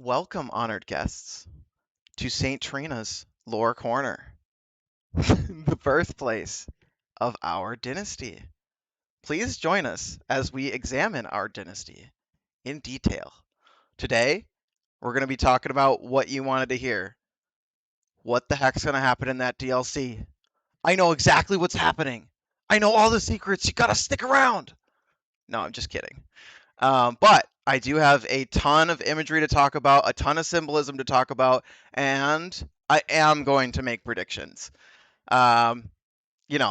Welcome, honored guests, to St. Trina's Lore Corner, the birthplace of our dynasty. Please join us as we examine our dynasty in detail. Today, we're going to be talking about what you wanted to hear. What the heck's going to happen in that DLC? I know exactly what's happening. I know all the secrets. You got to stick around. No, I'm just kidding. But I do have a ton of imagery to talk about, a ton of symbolism to talk about, and I am going to make predictions. Um,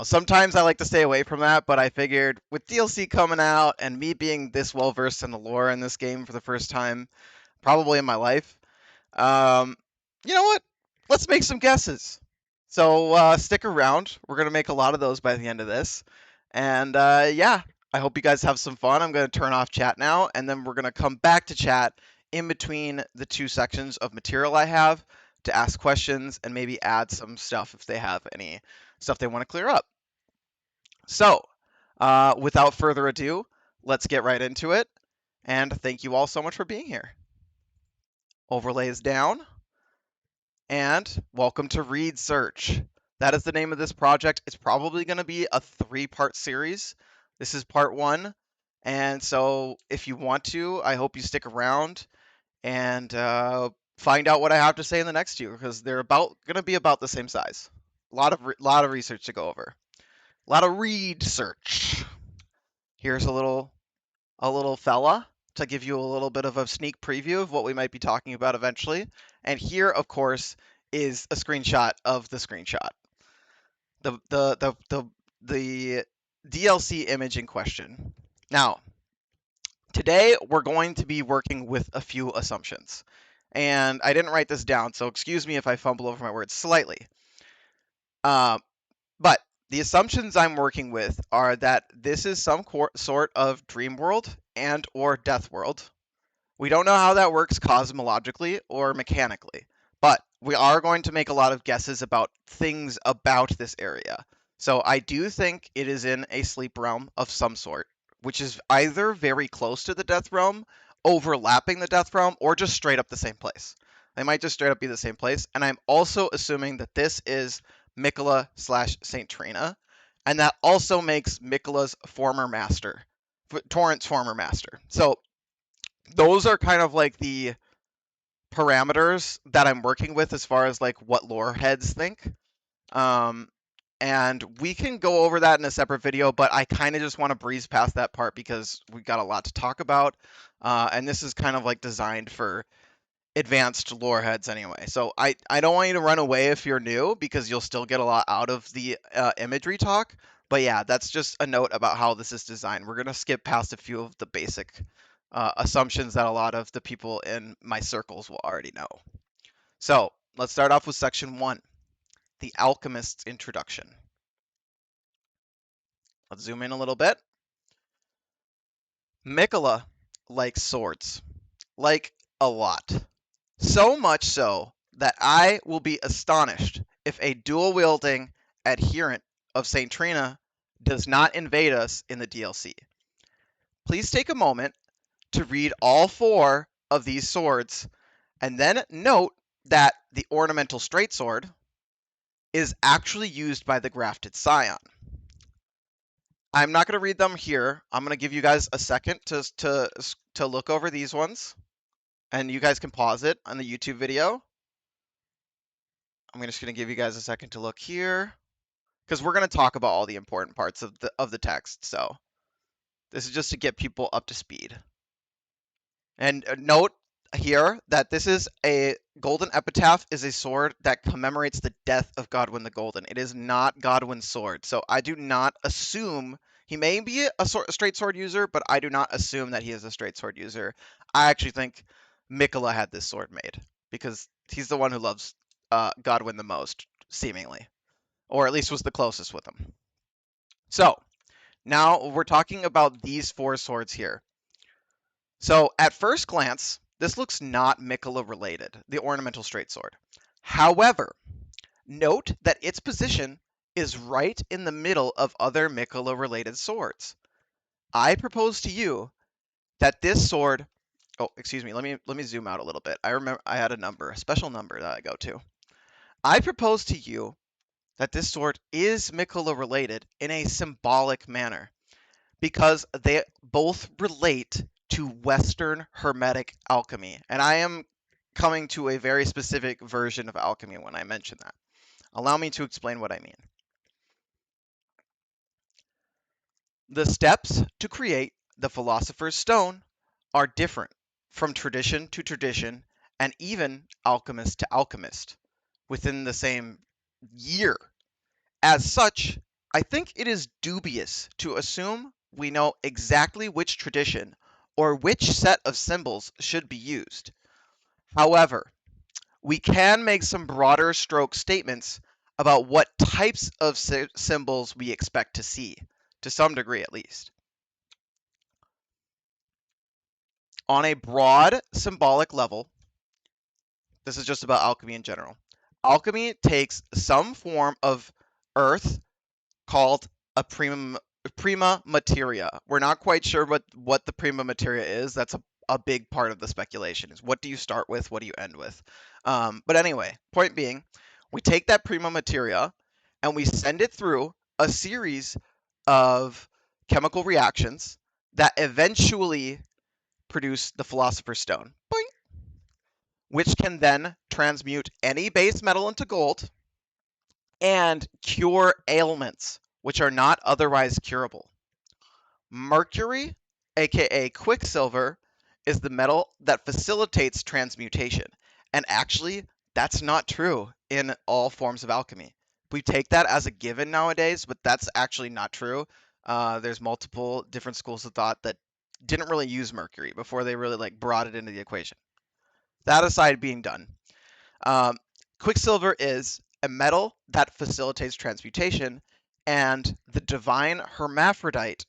sometimes I like to stay away from that, but I figured with DLC coming out and me being this well versed in the lore in this game for the first time, probably in my life, um, you know what? Let's make some guesses. So stick around. We're going to make a lot of those by the end of this. And yeah, I hope you guys have some fun. I'm going to turn off chat now, and then we're going to come back to chat in between the two sections of material I have to ask questions and maybe add some stuff if they have any stuff they want to clear up. So without further ado, let's get right into it. And thank you all so much for being here. Overlays down. And welcome to Reedsearch. That is the name of this project. It's probably going to be a 3-part series. This is part 1. And so if you want to, I hope you stick around and find out what I have to say in the next 2, because they're going to be about the same size. A lot of research to go over. A lot of research. Here's a little fella to give you a little bit of a sneak preview of what we might be talking about eventually. And here, of course, is a screenshot of the screenshot. The DLC image in question. Now, today we're going to be working with a few assumptions. And I didn't write this down, so excuse me if I fumble over my words slightly. But the assumptions I'm working with are that this is some sort of dream world and or death world. We don't know how that works cosmologically or mechanically, but we are going to make a lot of guesses about things about this area. So I do think it is in a sleep realm of some sort, which is either very close to the death realm, overlapping the death realm, or just straight up the same place. They might just straight up be the same place. And I'm also assuming that this is Miquella / St. Trina, and that also makes Miquella's former master, Torrent's former master. So those are kind of like the parameters that I'm working with as far as like what lore heads think. And we can go over that in a separate video, but I kind of just want to breeze past that part because we got a lot to talk about. And this is kind of like designed for advanced lore heads anyway. So I don't want you to run away if you're new because you'll still get a lot out of the imagery talk. But yeah, that's just a note about how this is designed. We're going to skip past a few of the basic assumptions that a lot of the people in my circles will already know. So let's start off with section 1, the alchemist's introduction. Let's zoom in a little bit. Miquella likes swords, like a lot. So much so that I will be astonished if a dual-wielding adherent of St. Trina does not invade us in the DLC. Please take a moment to read all 4 of these swords, and then note that the ornamental straight sword is actually used by the Grafted scion. I'm not going to read them here. I'm going to give you guys a second to look over these ones, and you guys can pause it on the YouTube video. I'm just going to give you guys a second to look here, because we're going to talk about all the important parts of the text. So this is just to get people up to speed. And note here that this is a golden epitaph is a sword that commemorates the death of Godwyn the Golden. It is not Godwyn's sword. So I do not assume he may be a straight sword user, but I do not assume that he is a straight sword user. I actually think Miquella had this sword made because he's the one who loves Godwyn the most, seemingly, or at least was the closest with him. So now we're talking about these 4 swords here. So at first glance, this looks not Miquella related, the ornamental straight sword. However, note that its position is right in the middle of other Miquella related swords. I propose to you that this sword Oh, excuse me. Let me zoom out a little bit. I remember I had a special number that I go to. I propose to you that this sword is Miquella related in a symbolic manner because they both relate to Western Hermetic alchemy. And I am coming to a very specific version of alchemy when I mention that. Allow me to explain what I mean. The steps to create the Philosopher's Stone are different from tradition to tradition and even alchemist to alchemist within the same year. As such, I think it is dubious to assume we know exactly which tradition or which set of symbols should be used. However, we can make some broader stroke statements about what types of symbols we expect to see, to some degree at least. On a broad symbolic level, this is just about alchemy in general. Alchemy takes some form of earth called a prima materia. We're not quite sure what the prima materia is. That's a big part of the speculation is what do you start with, what do you end with. But anyway, point being, we take that prima materia and we send it through a series of chemical reactions that eventually produce the Philosopher's Stone. Boing! Which can then transmute any base metal into gold and cure ailments which are not otherwise curable. Mercury, aka Quicksilver, is the metal that facilitates transmutation. And actually, that's not true in all forms of alchemy. We take that as a given nowadays, but that's actually not true. There's multiple different schools of thought that didn't really use mercury before they really brought it into the equation. That aside being done, um, Quicksilver is a metal that facilitates transmutation, and the divine hermaphrodite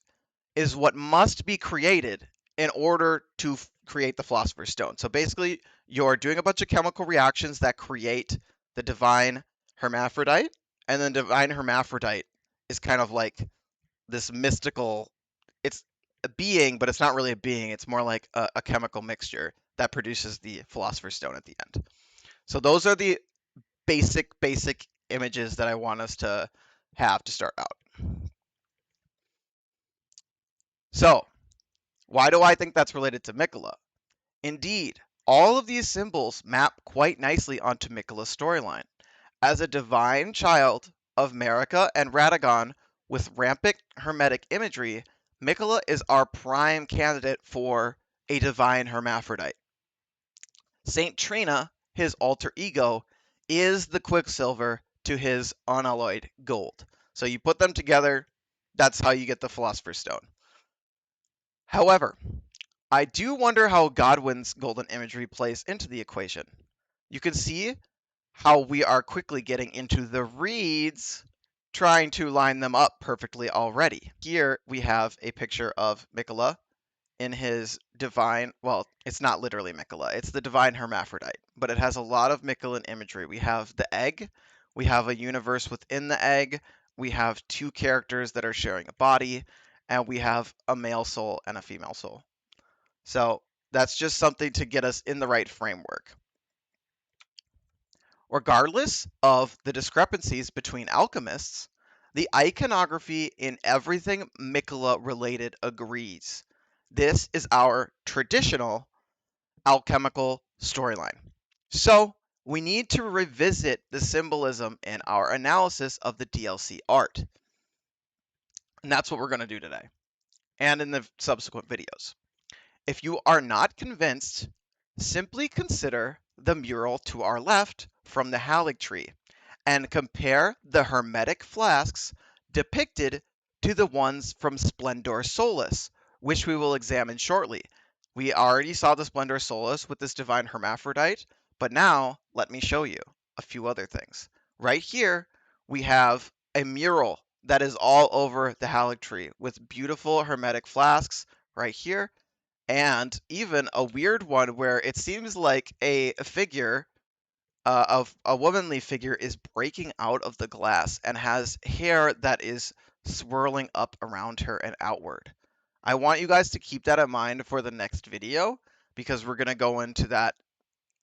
is what must be created in order to create the Philosopher's Stone. So basically, you're doing a bunch of chemical reactions that create the divine hermaphrodite, and then divine hermaphrodite is kind of like this mystical. It's a being, but it's not really a being. It's more like a chemical mixture that produces the Philosopher's Stone at the end. So those are the basic images that I want us to have to start out. So, why do I think that's related to Miquella? Indeed, all of these symbols map quite nicely onto Miquella's storyline. As a divine child of Marika and Radagon with rampant hermetic imagery, Miquella is our prime candidate for a divine hermaphrodite. Saint Trina, his alter ego, is the Quicksilver to his unalloyed gold. So you put them together, that's how you get the Philosopher's Stone. However, I do wonder how Godwin's golden imagery plays into the equation. You can see how we are quickly getting into the reeds, trying to line them up perfectly already. Here we have a picture of Miquella in his divine, well, it's not literally Miquella, it's the divine hermaphrodite, but it has a lot of Miquellan imagery. We have the egg, we have a universe within the egg, we have two characters that are sharing a body, and we have a male soul and a female soul. So that's just something to get us in the right framework. Regardless of the discrepancies between alchemists, the iconography in everything Miquella related agrees. This is our traditional alchemical storyline. So, we need to revisit the symbolism in our analysis of the DLC art. And that's what we're going to do today and in the subsequent videos. If you are not convinced, simply consider the mural to our left from the Haligtree and compare the hermetic flasks depicted to the ones from Splendor Solis, which we will examine shortly. We already saw the Splendor Solis with this divine hermaphrodite, but now let me show you a few other things. Right here, we have a mural that is all over the Haligtree with beautiful hermetic flasks right here, and even a weird one where it seems like a figure of a womanly figure is breaking out of the glass and has hair that is swirling up around her and outward. I want you guys to keep that in mind for the next video because we're going to go into that,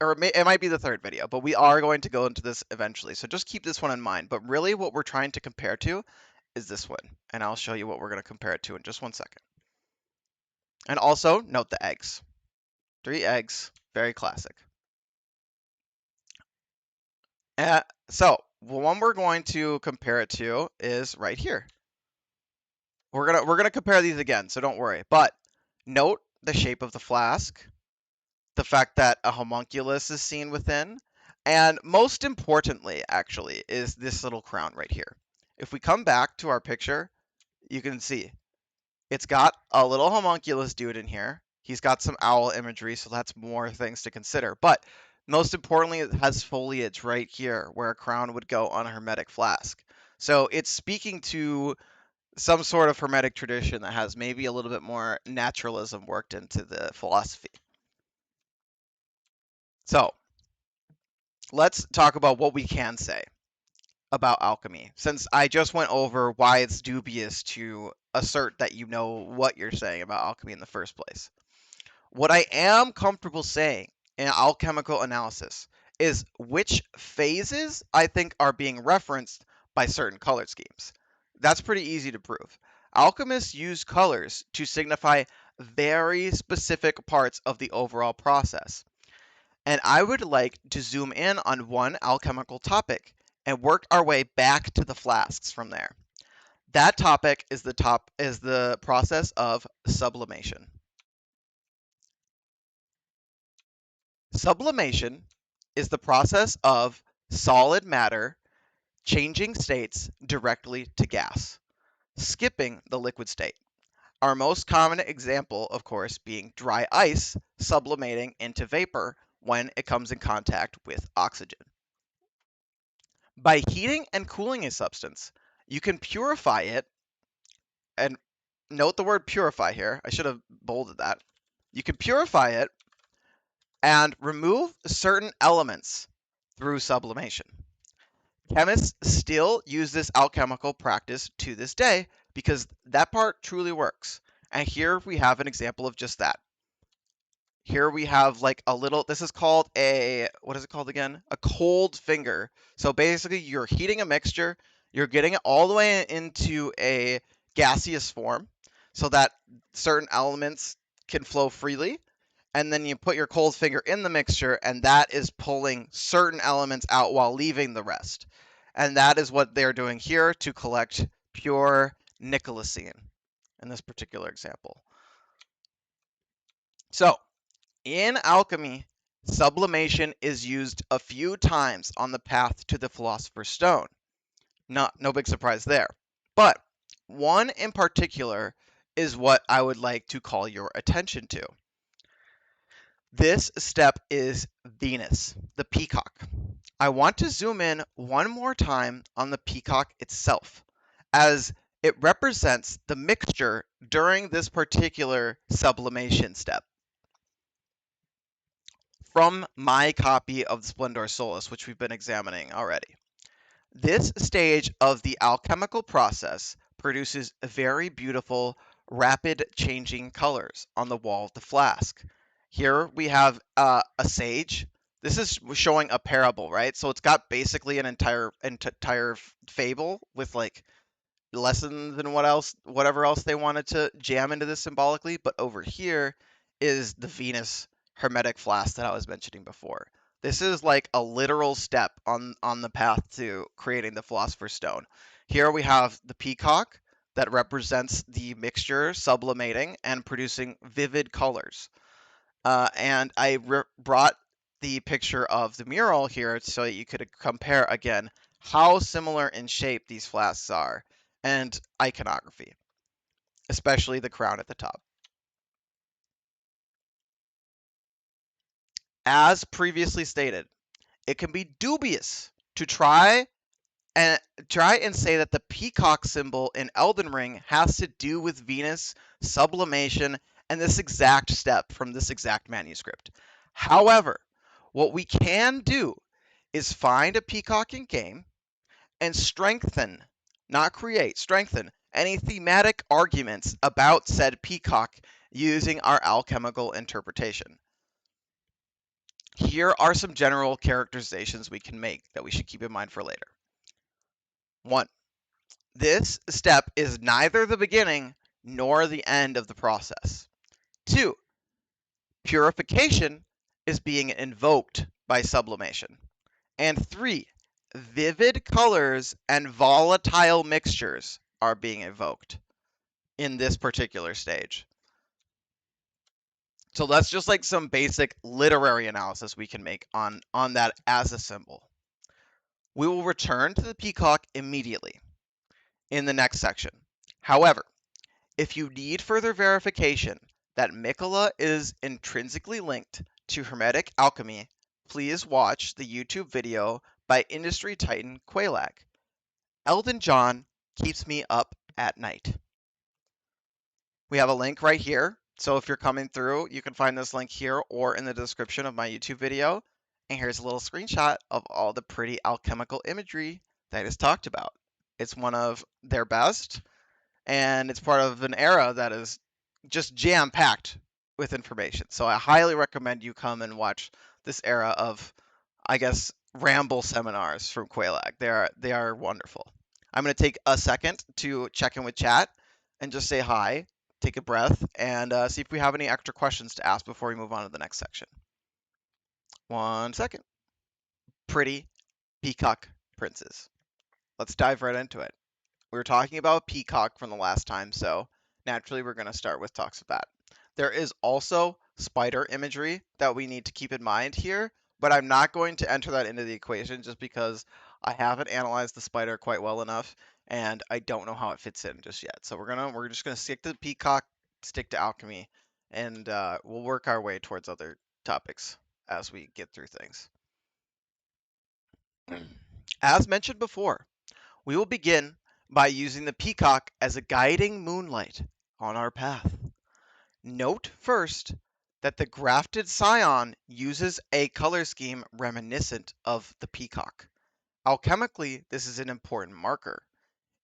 or it might be the third video, but we are going to go into this eventually. So just keep this one in mind. But really what we're trying to compare to is this one. And I'll show you what we're going to compare it to in just 1 second. And also note the eggs. 3 eggs, very classic. So the one we're going to compare it to is right here. We're gonna compare these again, so don't worry. But note the shape of the flask, the fact that a homunculus is seen within, and most importantly, actually, is this little crown right here. If we come back to our picture, you can see it's got a little homunculus dude in here. He's got some owl imagery, so that's more things to consider. But most importantly, it has foliage right here where a crown would go on a hermetic flask. So it's speaking to some sort of hermetic tradition that has maybe a little bit more naturalism worked into the philosophy. So let's talk about what we can say about alchemy, since I just went over why it's dubious to assert that you know what you're saying about alchemy in the first place. What I am comfortable saying in alchemical analysis is which phases I think are being referenced by certain color schemes. That's pretty easy to prove. Alchemists use colors to signify very specific parts of the overall process. And I would like to zoom in on one alchemical topic and work our way back to the flasks from there. That topic is the process of sublimation. Sublimation is the process of solid matter changing states directly to gas, skipping the liquid state. Our most common example, of course, being dry ice sublimating into vapor when it comes in contact with oxygen. By heating and cooling a substance, you can purify it, and note the word purify here. I should have bolded that. You can purify it and remove certain elements through sublimation. Chemists still use this alchemical practice to this day because that part truly works. And here we have an example of just that. Here we have like a little, this is called what is it called again? A cold finger. So basically you're heating a mixture, you're getting it all the way into a gaseous form so that certain elements can flow freely. And then you put your cold finger in the mixture and that is pulling certain elements out while leaving the rest. And that is what they're doing here to collect pure Nicolecine in this particular example. So in alchemy, sublimation is used a few times on the path to the Philosopher's Stone. No big surprise there. But one in particular is what I would like to call your attention to. This step is Venus, the peacock. I want to zoom in one more time on the peacock itself, as it represents the mixture during this particular sublimation step. From my copy of the Splendor Solis, which we've been examining already. This stage of the alchemical process produces very beautiful, rapid changing colors on the wall of the flask. Here we have a sage. This is showing a parable, right? So it's got basically an entire fable with like lessons and whatever else they wanted to jam into this symbolically. But over here is the Venus hermetic flask that I was mentioning before. This is like a literal step on the path to creating the Philosopher's Stone. Here we have the peacock that represents the mixture sublimating and producing vivid colors. And I brought the picture of the mural here so that you could compare again how similar in shape these flasks are and iconography, especially the crown at the top. As previously stated, it can be dubious to try and say that the peacock symbol in Elden Ring has to do with Venus, sublimation, and this exact step from this exact manuscript. However, what we can do is find a peacock in game and strengthen, not create, strengthen any thematic arguments about said peacock using our alchemical interpretation. Here are some general characterizations we can make that we should keep in mind for later. 1. This step is neither the beginning nor the end of the process. 2. Purification is being invoked by sublimation. And 3. Vivid colors and volatile mixtures are being invoked in this particular stage. So that's just like some basic literary analysis we can make on that as a symbol. We will return to the peacock immediately in the next section. However, if you need further verification that Miquella is intrinsically linked to hermetic alchemy, please watch the YouTube video by industry titan Quailag. Elden John keeps me up at night. We have a link right here. So if you're coming through, you can find this link here or in the description of my YouTube video. And here's a little screenshot of all the pretty alchemical imagery that is talked about. It's one of their best, and it's part of an era that is just jam-packed with information. So I highly recommend you come and watch this era of, I guess, ramble seminars from Quailag. They are wonderful. I'm going to take a second to check in with chat and just say hi, take a breath, and see if we have any extra questions to ask before we move on to the next section. 1 second. Pretty peacock princes. Let's dive right into it. We were talking about peacock from the last time, so naturally we're going to start with talks of that. There is also spider imagery that we need to keep in mind here, but I'm not going to enter that into the equation just because I haven't analyzed the spider quite well enough, and I don't know how it fits in just yet. So we're just gonna stick to the peacock, stick to alchemy, and we'll work our way towards other topics as we get through things. As mentioned before, we will begin by using the peacock as a guiding moonlight on our path. Note first that the grafted scion uses a color scheme reminiscent of the peacock. Alchemically, this is an important marker.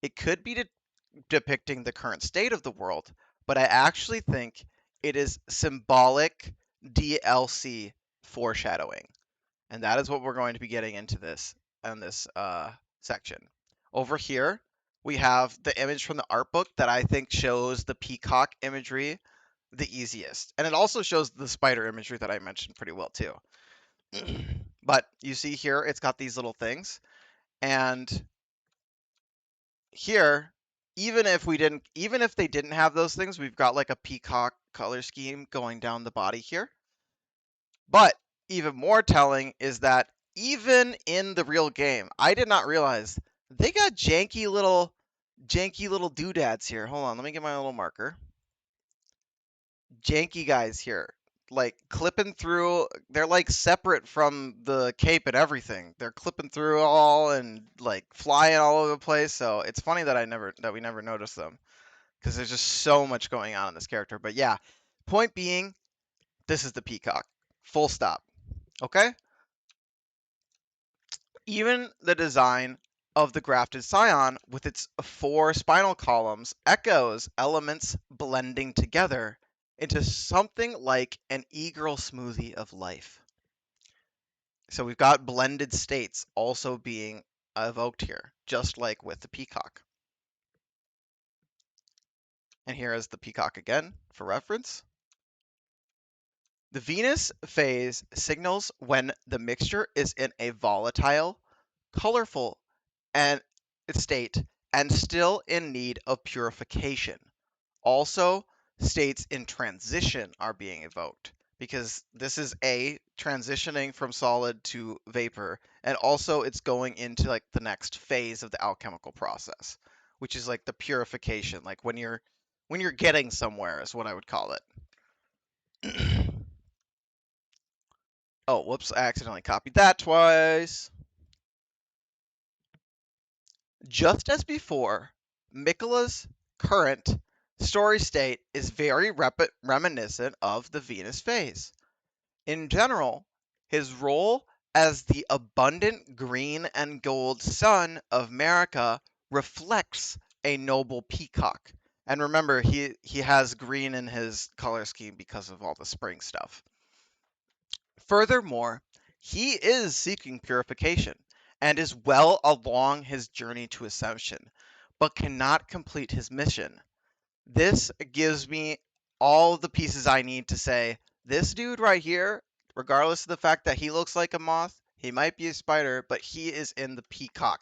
It could be depicting the current state of the world, but I actually think it is symbolic DLC foreshadowing. And that is what we're going to be getting into this in this section. Over here, we have the image from the art book that I think shows the peacock imagery the easiest. And it also shows the spider imagery that I mentioned pretty well too. But you see here, it's got these little things. And here, even if they didn't have those things, we've got like a peacock color scheme going down the body here. But even more telling is that even in the real game, I did not realize they got janky little doodads here. Hold on, let me get my little marker. Janky guys here, like clipping through. They're like separate from the cape and everything. They're clipping through all and like flying all over the place. So it's funny that we never noticed them because there's just so much going on in this character. But yeah, point being, this is the peacock. Full stop. Okay? Even the design of the grafted scion with its 4 spinal columns echoes elements blending together into something like an e-girl smoothie of life. So we've got blended states also being evoked here, just like with the peacock. And here is the peacock again for reference. The Venus phase signals when the mixture is in a volatile, colorful, and state and still in need of purification. Also, states in transition are being evoked because this is transitioning from solid to vapor, and also it's going into like the next phase of the alchemical process, which is like the purification, like when you're getting somewhere is what I would call it. Oh, whoops, I accidentally copied that twice. Just as before, Miquella's current story state is very reminiscent of the Venus phase. In general, his role as the abundant green and gold sun of America reflects a noble peacock. And remember, he has green in his color scheme because of all the spring stuff. Furthermore, he is seeking purification and is well along his journey to ascension, but cannot complete his mission. This gives me all the pieces I need to say, this dude right here, regardless of the fact that he looks like a moth, he might be a spider, but he is in the peacock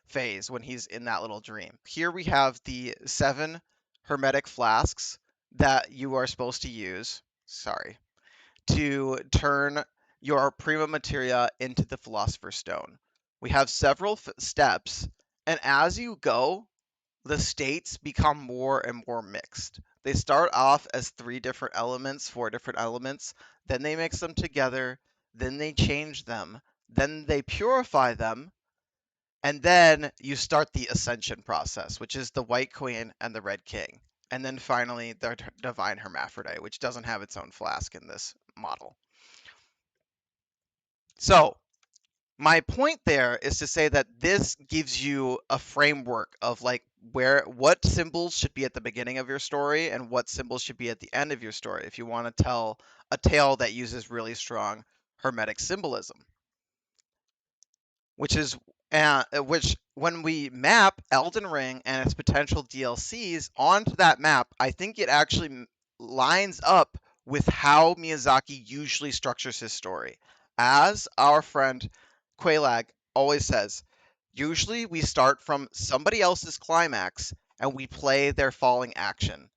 phase when he's in that little dream. Here we have the 7 hermetic flasks that you are supposed to use. Sorry, to turn your prima materia into the philosopher's stone. We have several steps, and as you go, the states become more and more mixed. They start off as 3 different elements, 4 different elements, then they mix them together, then they change them, then they purify them, and then you start the ascension process, which is the White Queen and the Red King. And then finally, the Divine Hermaphrodite, which doesn't have its own flask in this model. So, my point there is to say that this gives you a framework of like what symbols should be at the beginning of your story and what symbols should be at the end of your story if you want to tell a tale that uses really strong hermetic symbolism, which when we map Elden Ring and its potential DLCs onto that map, I think it actually lines up with how Miyazaki usually structures his story. As our friend Qualag always says, usually we start from somebody else's climax and we play their falling action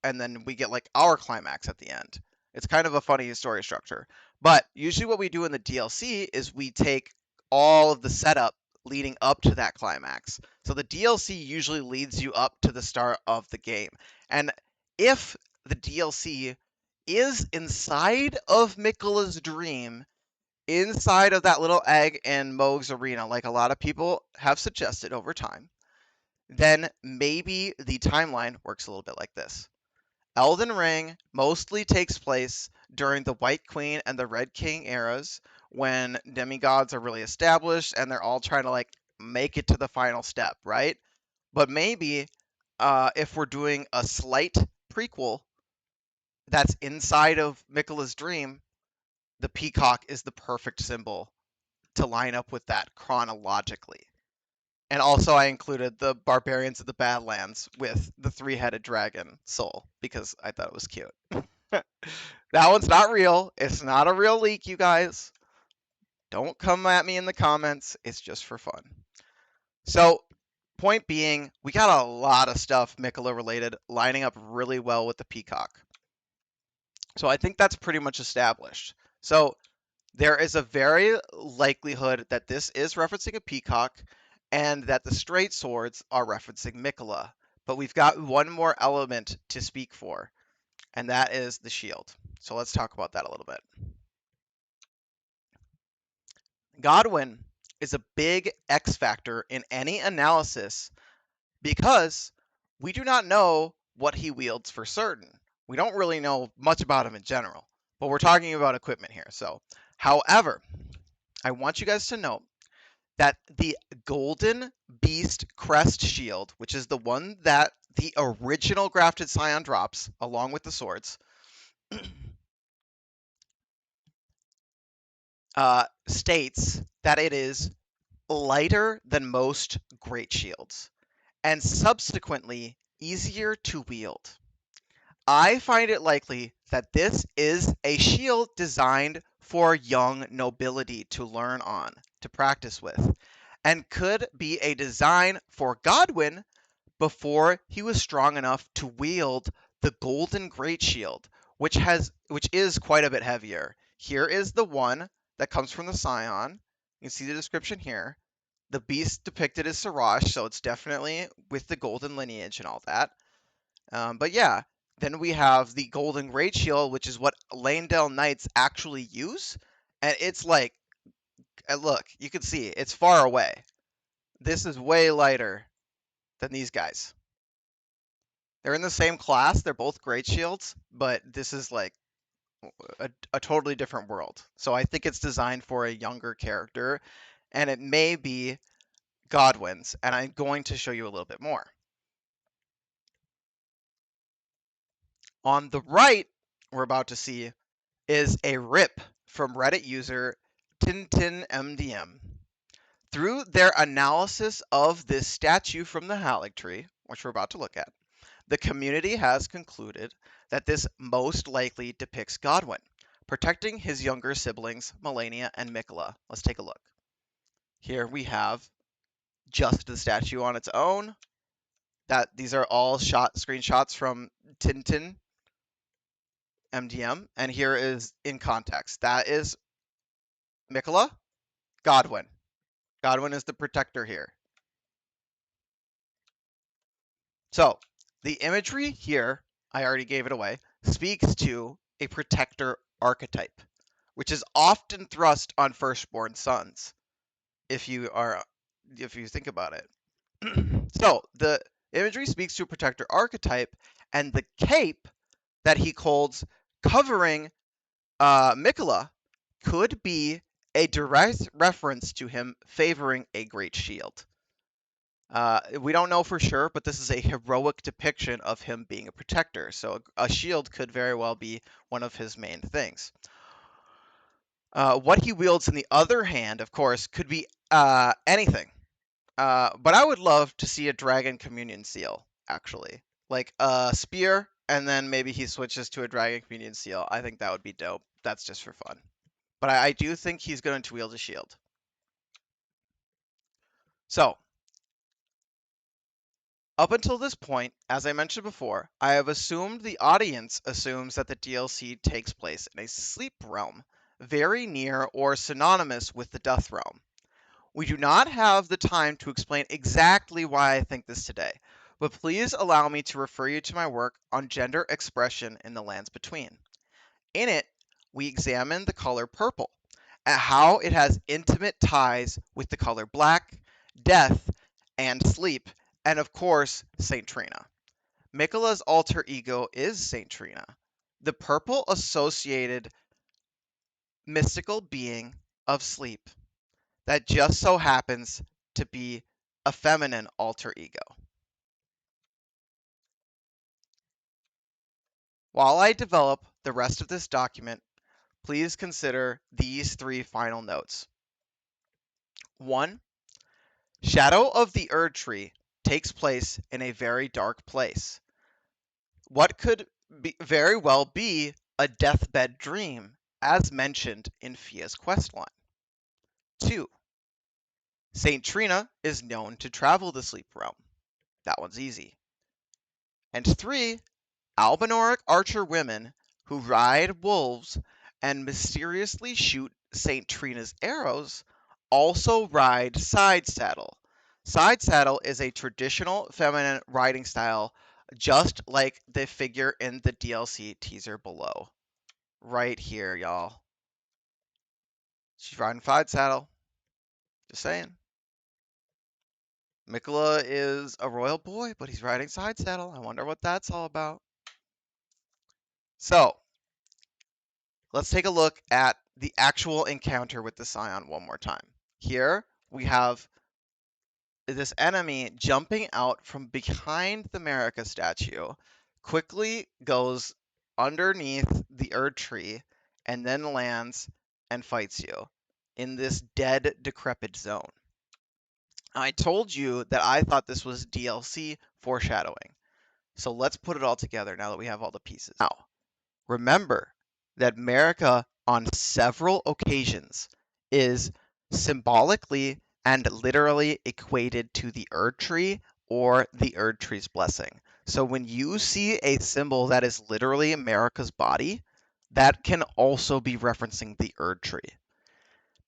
and then we get like our climax at the end. It's kind of a funny story structure. But usually what we do in the DLC is we take all of the setup leading up to that climax. So the DLC usually leads you up to the start of the game. And if the DLC is inside of Miquella's dream, inside of that little egg in Moog's arena, like a lot of people have suggested over time, then maybe the timeline works a little bit like this. Elden Ring mostly takes place during the White Queen and the Red King eras when demigods are really established and they're all trying to like make it to the final step, right? But maybe if we're doing a slight prequel that's inside of Miquella's dream, the peacock is the perfect symbol to line up with that chronologically. And also, I included the Barbarians of the Badlands with the 3-headed dragon soul because I thought it was cute. That one's not real. It's not a real leak, you guys. Don't come at me in the comments. It's just for fun. So, point being, we got a lot of stuff Miquella related lining up really well with the peacock. So I think that's pretty much established. So there is a very likelihood that this is referencing a peacock and that the straight swords are referencing Miquella. But we've got one more element to speak for, and that is the shield. So let's talk about that a little bit. Godwin is a big X factor in any analysis because we do not know what he wields for certain. We don't really know much about him in general, but we're talking about equipment here. So, however, I want you guys to know that the Golden Beast Crest Shield, which is the one that the original Grafted Scion drops, along with the swords, states that it is lighter than most Great Shields, and subsequently easier to wield. I find it likely that this is a shield designed for young nobility to learn on, to practice with, and could be a design for Godwyn before he was strong enough to wield the Golden Great Shield, which is quite a bit heavier. Here is the one that comes from the Scion. You can see the description here. The beast depicted is Siraj, so it's definitely with the golden lineage and all that. But yeah, then we have the Golden Great Shield, which is what Lanedale Knights actually use. And it's like, look, you can see it's far away. This is way lighter than these guys. They're in the same class. They're both Great Shields, but this is like a totally different world. So I think it's designed for a younger character, and it may be Godwyn's, and I'm going to show you a little bit more. On the right, we're about to see is a rip from Reddit user Tintinmdm. Through their analysis of this statue from the Haligtree, which we're about to look at, the community has concluded that this most likely depicts Godwin, protecting his younger siblings, Melania and Miquella. Let's take a look. Here we have just the statue on its own. These are all screenshots from Tintinmdm, and here is in context. That is Miquella, Godwin. Godwin is the protector here. So the imagery here, I already gave it away, speaks to a protector archetype, which is often thrust on firstborn sons, if you think about it. So the imagery speaks to a protector archetype, and the cape that he holds covering Miquella could be a direct reference to him favoring a great shield. We don't know for sure, but this is a heroic depiction of him being a protector, so a shield could very well be one of his main things. What he wields in the other hand, of course, could be anything. But I would love to see a dragon communion seal, actually. Like a spear, and then maybe he switches to a dragon communion seal. I think that would be dope. That's just for fun. But I do think he's going to wield a shield. So, up until this point, as I mentioned before, I have assumed the audience assumes that the DLC takes place in a sleep realm, very near or synonymous with the death realm. We do not have the time to explain exactly why I think this today, but please allow me to refer you to my work on gender expression in the lands between. In it, we examine the color purple, and how it has intimate ties with the color black, death, and sleep, and of course, Saint Trina. Miquella's alter ego is Saint Trina, the purple associated mystical being of sleep that just so happens to be a feminine alter ego. While I develop the rest of this document, please consider these 3 final notes. 1. Shadow of the Erd Tree takes place in a very dark place. What could very well be a deathbed dream, as mentioned in Fia's questline. 2. Saint Trina is known to travel the sleep realm. That one's easy. And 3. Albinoric archer women who ride wolves and mysteriously shoot Saint Trina's arrows also ride side saddle. Side saddle is a traditional feminine riding style, just like the figure in the DLC teaser below. Right here, y'all. She's riding side saddle. Just saying. Miquella is a royal boy, but he's riding side saddle. I wonder what that's all about. So, let's take a look at the actual encounter with the scion one more time. Here, we have this enemy jumping out from behind the Marika statue, quickly goes underneath the Erd tree, and then lands and fights you in this dead, decrepit zone. I told you that I thought this was DLC foreshadowing. So let's put it all together now that we have all the pieces. Now, remember that Marika on several occasions is symbolically and literally equated to the Erd tree or the Erd tree's blessing. So when you see a symbol that is literally Marika's body, that can also be referencing the Erd tree.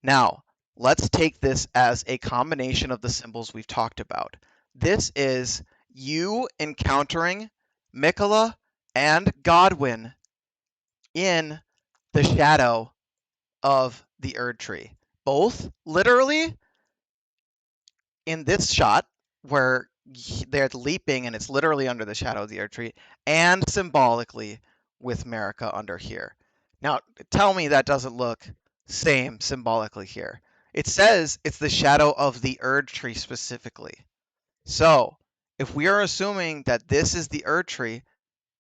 Now, let's take this as a combination of the symbols we've talked about. This is you encountering Miquella and Godwyn in the shadow of the Erd tree. Both literally in this shot where they're leaping and it's literally under the shadow of the Erd tree, and symbolically with Marika under here. Now, tell me that doesn't look same symbolically here. It says it's the shadow of the Erd tree specifically. So, if we are assuming that this is the Erd tree,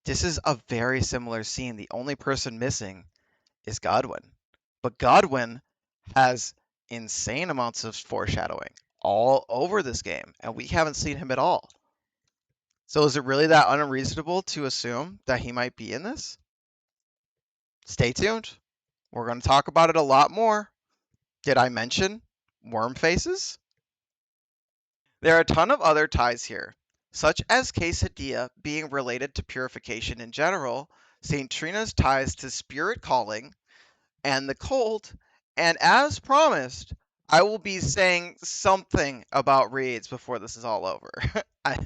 this is a very similar scene. The only person missing is Godwyn. But Godwin has insane amounts of foreshadowing all over this game, and we haven't seen him at all. So is it really that unreasonable to assume that he might be in this? Stay tuned. We're going to talk about it a lot more. Did I mention worm faces? There are a ton of other ties here, such as Quesadilla being related to purification in general, St. Trina's ties to spirit calling, and the cold, and as promised, I will be saying something about Reeds before this is all over. I,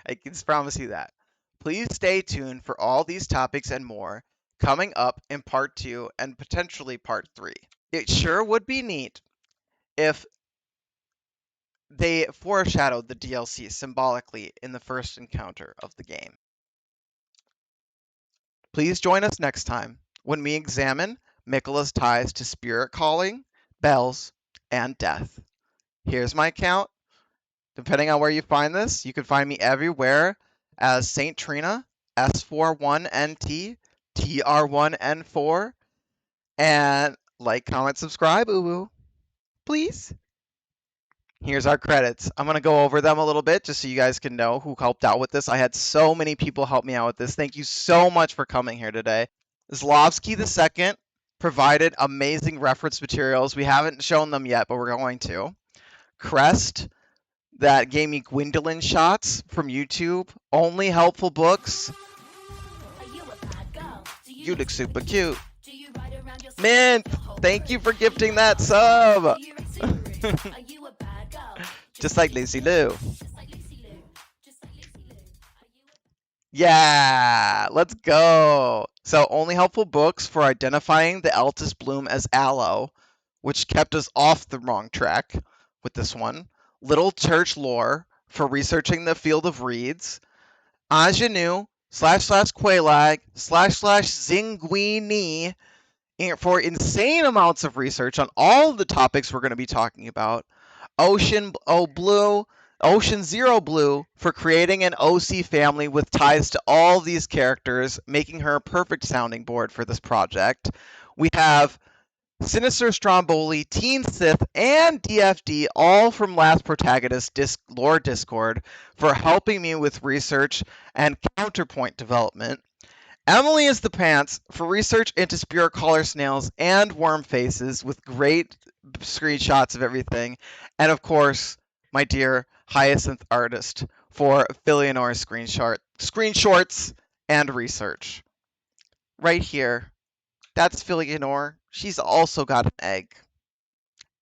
I can promise you that. Please stay tuned for all these topics and more coming up in part 2 and potentially part 3. It sure would be neat if they foreshadowed the DLC symbolically in the first encounter of the game. Please join us next time when we examine Miquella's ties to spirit calling, bells, and death. Here's my account. Depending on where you find this, you can find me everywhere as Saint Trina, S41NT, TR1N4, and like, comment, subscribe, please. Here's our credits. I'm going to go over them a little bit just so you guys can know who helped out with this. I had so many people help me out with this. Thank you so much for coming here today. Zlovsky II provided amazing reference materials. We haven't shown them yet, but we're going to. Crest, that gave me Gwendolyn shots from YouTube. Only helpful books. You look super cute. Mint, thank you for gifting that sub. Just like Lazy Lou. Yeah, let's go. So, only helpful books for identifying the Altus bloom as aloe, which kept us off the wrong track with this one. Little Church lore for researching the field of reeds. Ingenue / Quelaag / Zinguini for insane amounts of research on all of the topics we're going to be talking about. Ocean Zero Blue for creating an OC family with ties to all these characters, making her a perfect sounding board for this project. We have Sinister Stromboli, Teen Sith, and DFD, all from Last Protagonist Lore Discord, for helping me with research and counterpoint development. Emily is the pants for research into spirit collar snails and worm faces with great screenshots of everything. And of course, my dear Hyacinth artist for Filianor screenshots and research. Right here, that's Filianor. She's also got an egg.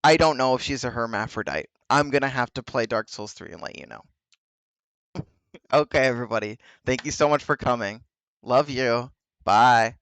I don't know if she's a hermaphrodite. I'm going to have to play Dark Souls 3 and let you know. Okay, everybody. Thank you so much for coming. Love you. Bye.